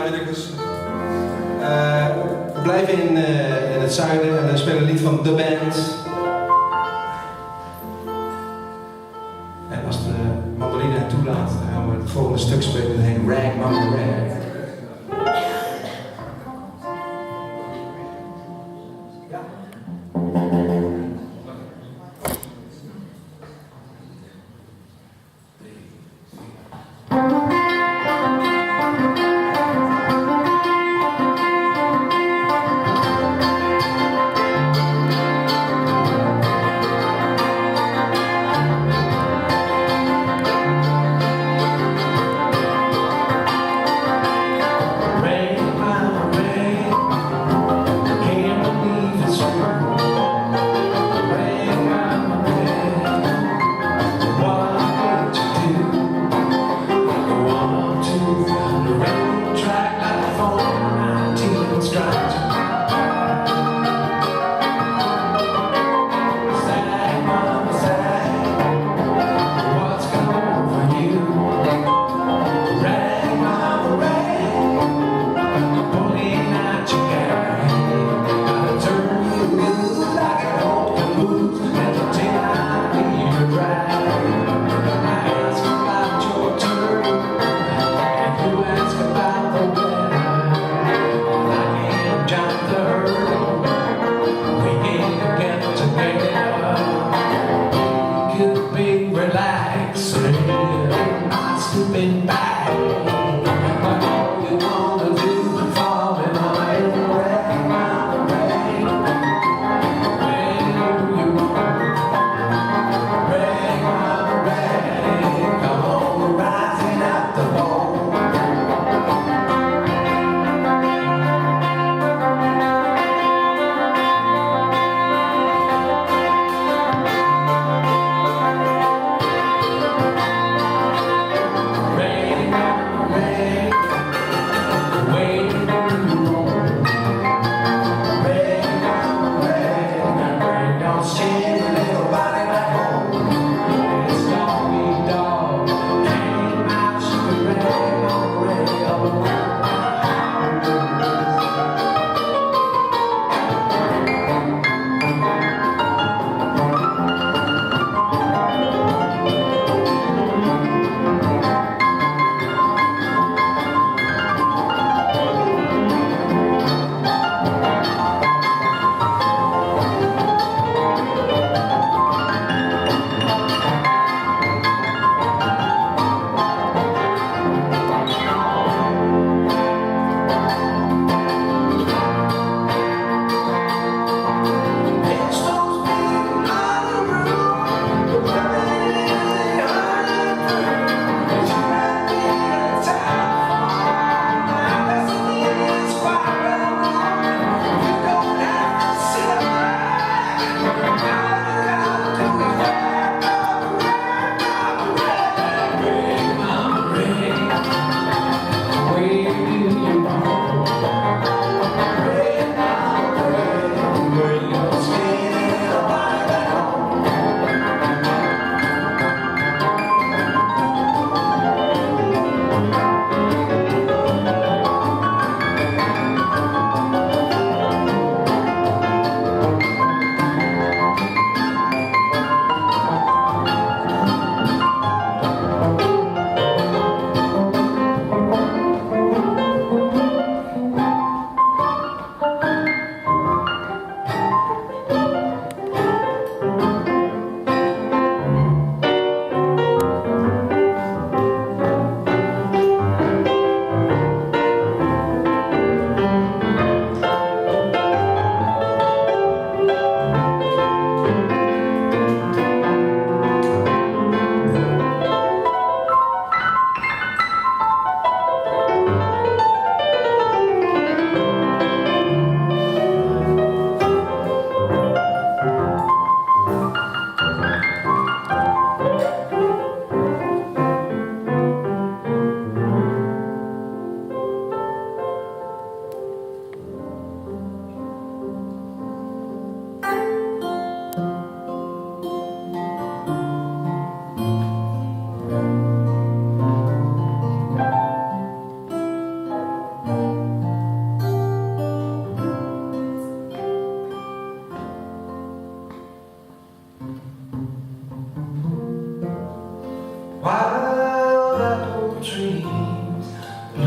Americus. We blijven in het zuiden en we spelen een lied van The Band. En als de mandoline het toelaat, dan gaan we het volgende stuk spelen. Dat heet Rag Mama Rag.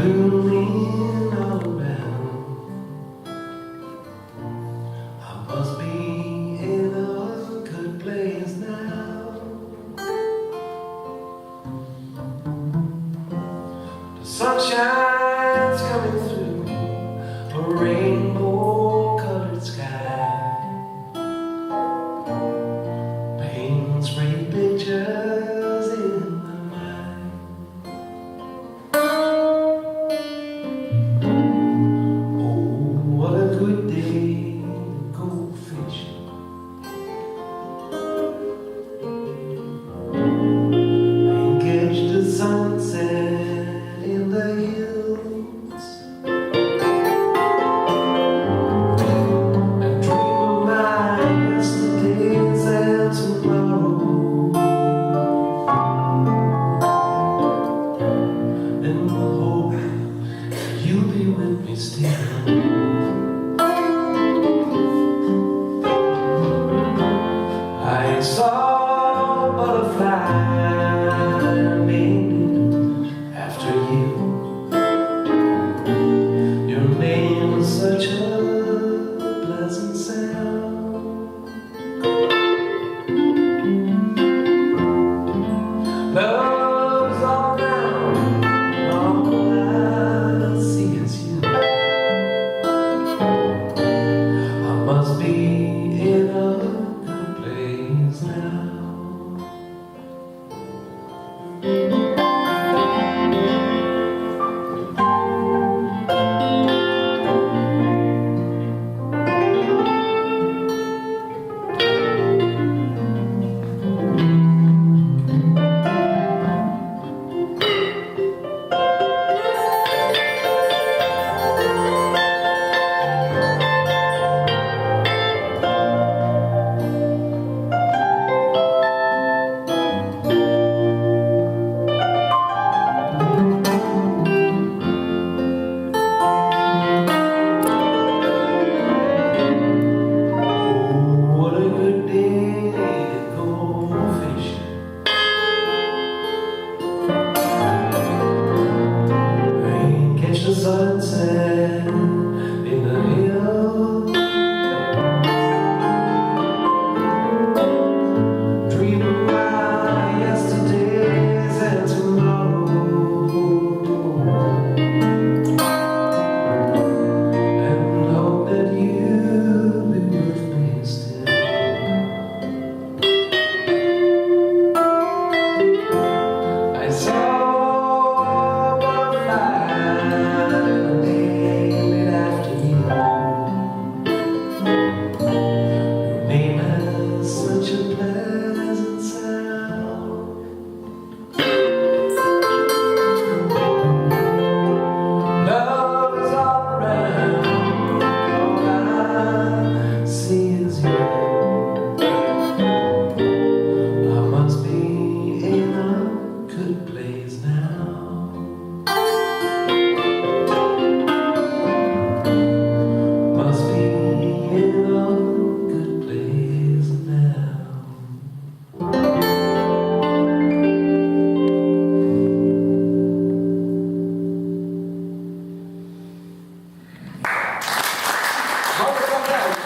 blooming all around. I must be in a good place now. The sunshine's coming through a rainbow-colored sky, paints pretty pictures in my mind. Oh, what a good day to go fishing and catch the sunset in the hills, and dream of my yesterdays and tomorrow, and hope you'll be with me still. I saw a butterfly named after you. Your name was such a pleasant sound. Love's all around, all I see is you. I must be in a good place now. What a good day to go fishing and catch the sunset in the hills. Dream of my yesterdays and tomorrow, and hope that you'll be with me still. I saw a butterfly named after you. Your name has such a pleasant sound. Love is all around, all I see is you. I must be in a good place now. Must be in a good place now. Welcome back.